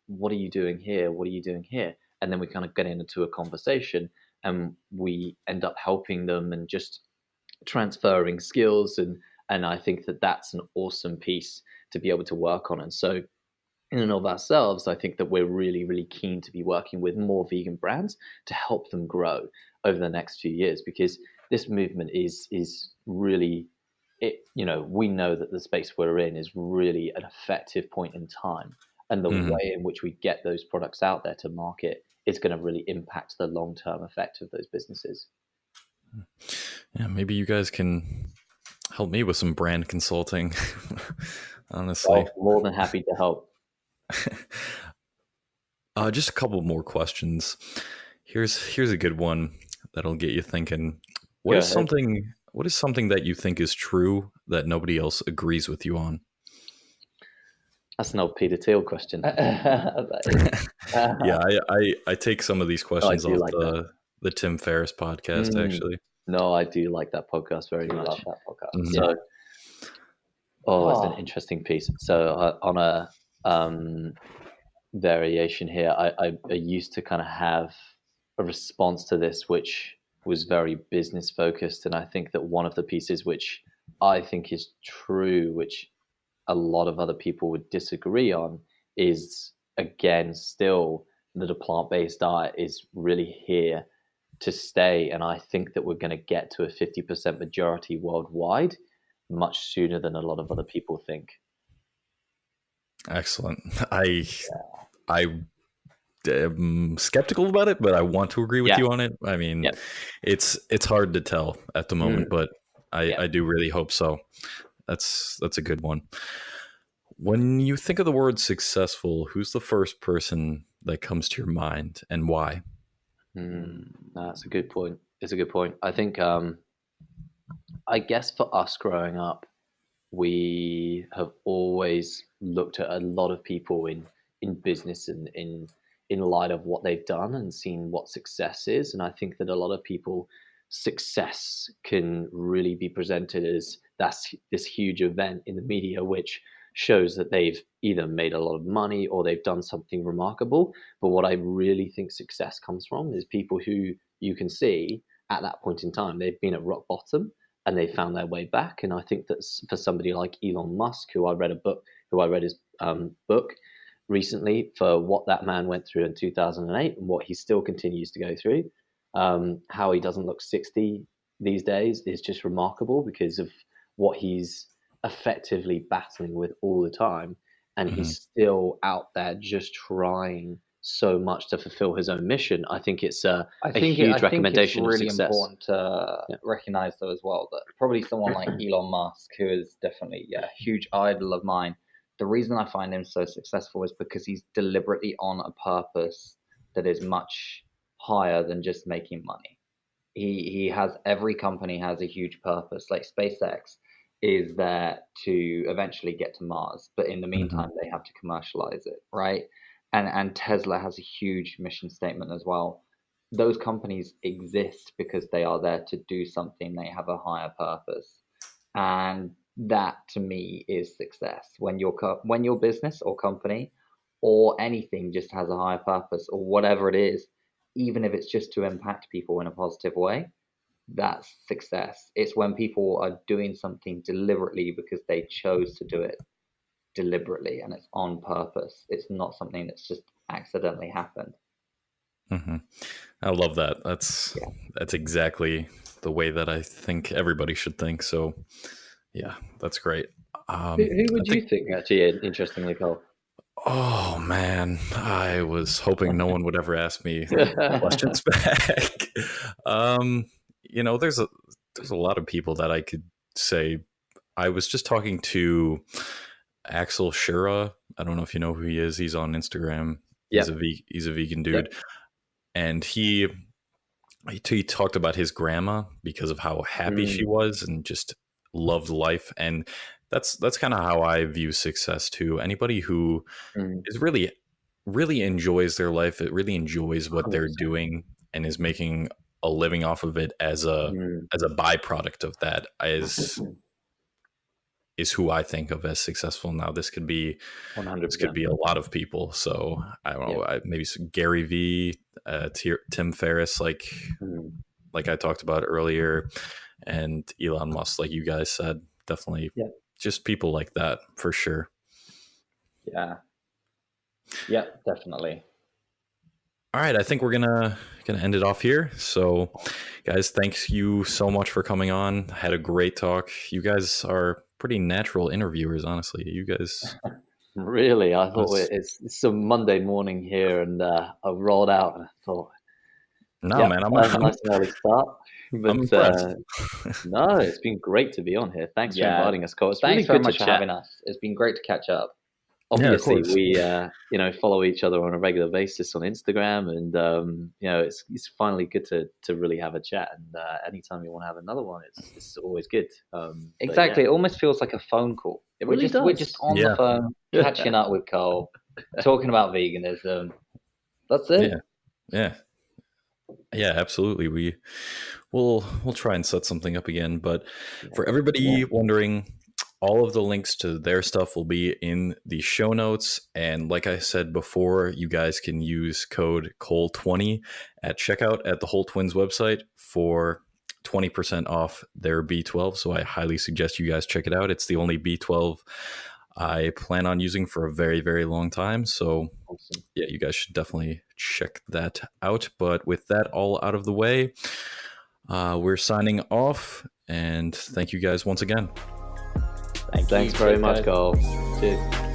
what are you doing here? What are you doing here? And then we kind of get into a conversation, and we end up helping them and just transferring skills. And I think that that's an awesome piece to be able to work on. And so in and of ourselves, I think that we're really keen to be working with more vegan brands to help them grow over the next few years, because this movement is really, we know that the space we're in is really an effective point in time, and the way in which we get those products out there to market is going to really impact the long-term effect of those businesses. Yeah, maybe you guys can help me with some brand consulting. Honestly, more than happy to help. Just a couple more questions. Here's a good one that'll get you thinking. What is something that you think is true that nobody else agrees with you on? That's an old Peter Thiel question. Yeah, I take some of these questions off the Tim Ferriss podcast, actually. No, I do like that podcast very much. Love that podcast. So, it's an interesting piece. So on a variation here, I used to kind of have a response to this, which was very business focused. And I think that one of the pieces which I think is true, which a lot of other people would disagree on, is again still that a plant-based diet is really here to stay. And I think that we're going to get to a 50% majority worldwide much sooner than a lot of other people think. Excellent. I am skeptical about it, but I want to agree with you on it. I mean, it's hard to tell at the moment, but I do really hope so. That's a good one. When you think of the word successful, who's the first person that comes to your mind, and why? That's a good point. It's a good point. I think, I guess for us growing up, we have always looked at a lot of people in business and in light of what they've done and seen what success is. And I think that a lot of people, success can really be presented as that's this huge event in the media, which shows that they've either made a lot of money or they've done something remarkable. But what I really think success comes from is people who you can see at that point in time, they've been at rock bottom and they found their way back. And I think that for somebody like Elon Musk, who I read his book recently, for what that man went through in 2008 and what he still continues to go through, how he doesn't look 60 these days is just remarkable because of what he's effectively battling with all the time. And he's still out there just trying so much to fulfill his own mission. I think it's a huge recommendation. It's really of success. important to recognize though as well that probably someone like Elon Musk, who is definitely a huge idol of mine, the reason I find him so successful is because he's deliberately on a purpose that is much higher than just making money. He has, every company has a huge purpose. Like SpaceX is there to eventually get to Mars, but in the meantime, they have to commercialize it, right? And Tesla has a huge mission statement as well. Those companies exist because they are there to do something. They have a higher purpose, and that to me is success. When your business or company or anything just has a higher purpose or whatever it is, even if it's just to impact people in a positive way, that's success. It's when people are doing something deliberately because they chose to do it deliberately and it's on purpose. It's not something that's just accidentally happened. I love that. That's exactly the way that I think everybody should think. So yeah, that's great. Who would you think actually, interestingly, Cole? Oh man, I was hoping no one would ever ask me questions back. There's a lot of people that I could say. I was just talking to Axel Shura. I don't know if you know who he is. He's on Instagram. He's a vegan dude, and he talked about his grandma because of how happy she was and just loved life. And that's kind of how I view success too. Anybody who is really, really enjoys their life, it really enjoys what they're doing and is making a living off of it as a byproduct of that is who I think of as successful. Now this could be 100%. This could be a lot of people. So I don't know, maybe Gary V, Tim Ferriss, like I talked about earlier, and Elon Musk, like you guys said, definitely just people like that for sure. Yeah, definitely. All right, I think we're gonna end it off here. So, guys, thanks you so much for coming on. Had a great talk. You guys are pretty natural interviewers, honestly. You guys really, I thought it's some Monday morning here, and I rolled out and I thought, man, I'm a nice and early start. But I'm impressed. No, it's been great to be on here. Thanks for inviting us, Cole. It's Thanks really very good much to for having us. It's been great to catch up. Obviously, we follow each other on a regular basis on Instagram, and it's finally good to really have a chat. And anytime you want to have another one, it's always good. Exactly, it almost feels like a phone call. We're just on the phone, catching up with Cole, talking about veganism. That's it. Yeah, absolutely. We'll try and set something up again. But for everybody wondering, all of the links to their stuff will be in the show notes. And like I said before, you guys can use code COLE20 at checkout at the Holt Twins website for 20% off their B12. So I highly suggest you guys check it out. It's the only B12 I plan on using for a very, very long time. So Awesome. yeah, you guys should definitely check that out. But with that all out of the way, we're signing off, and thank you guys once again. Thanks very much, Carl. Cheers.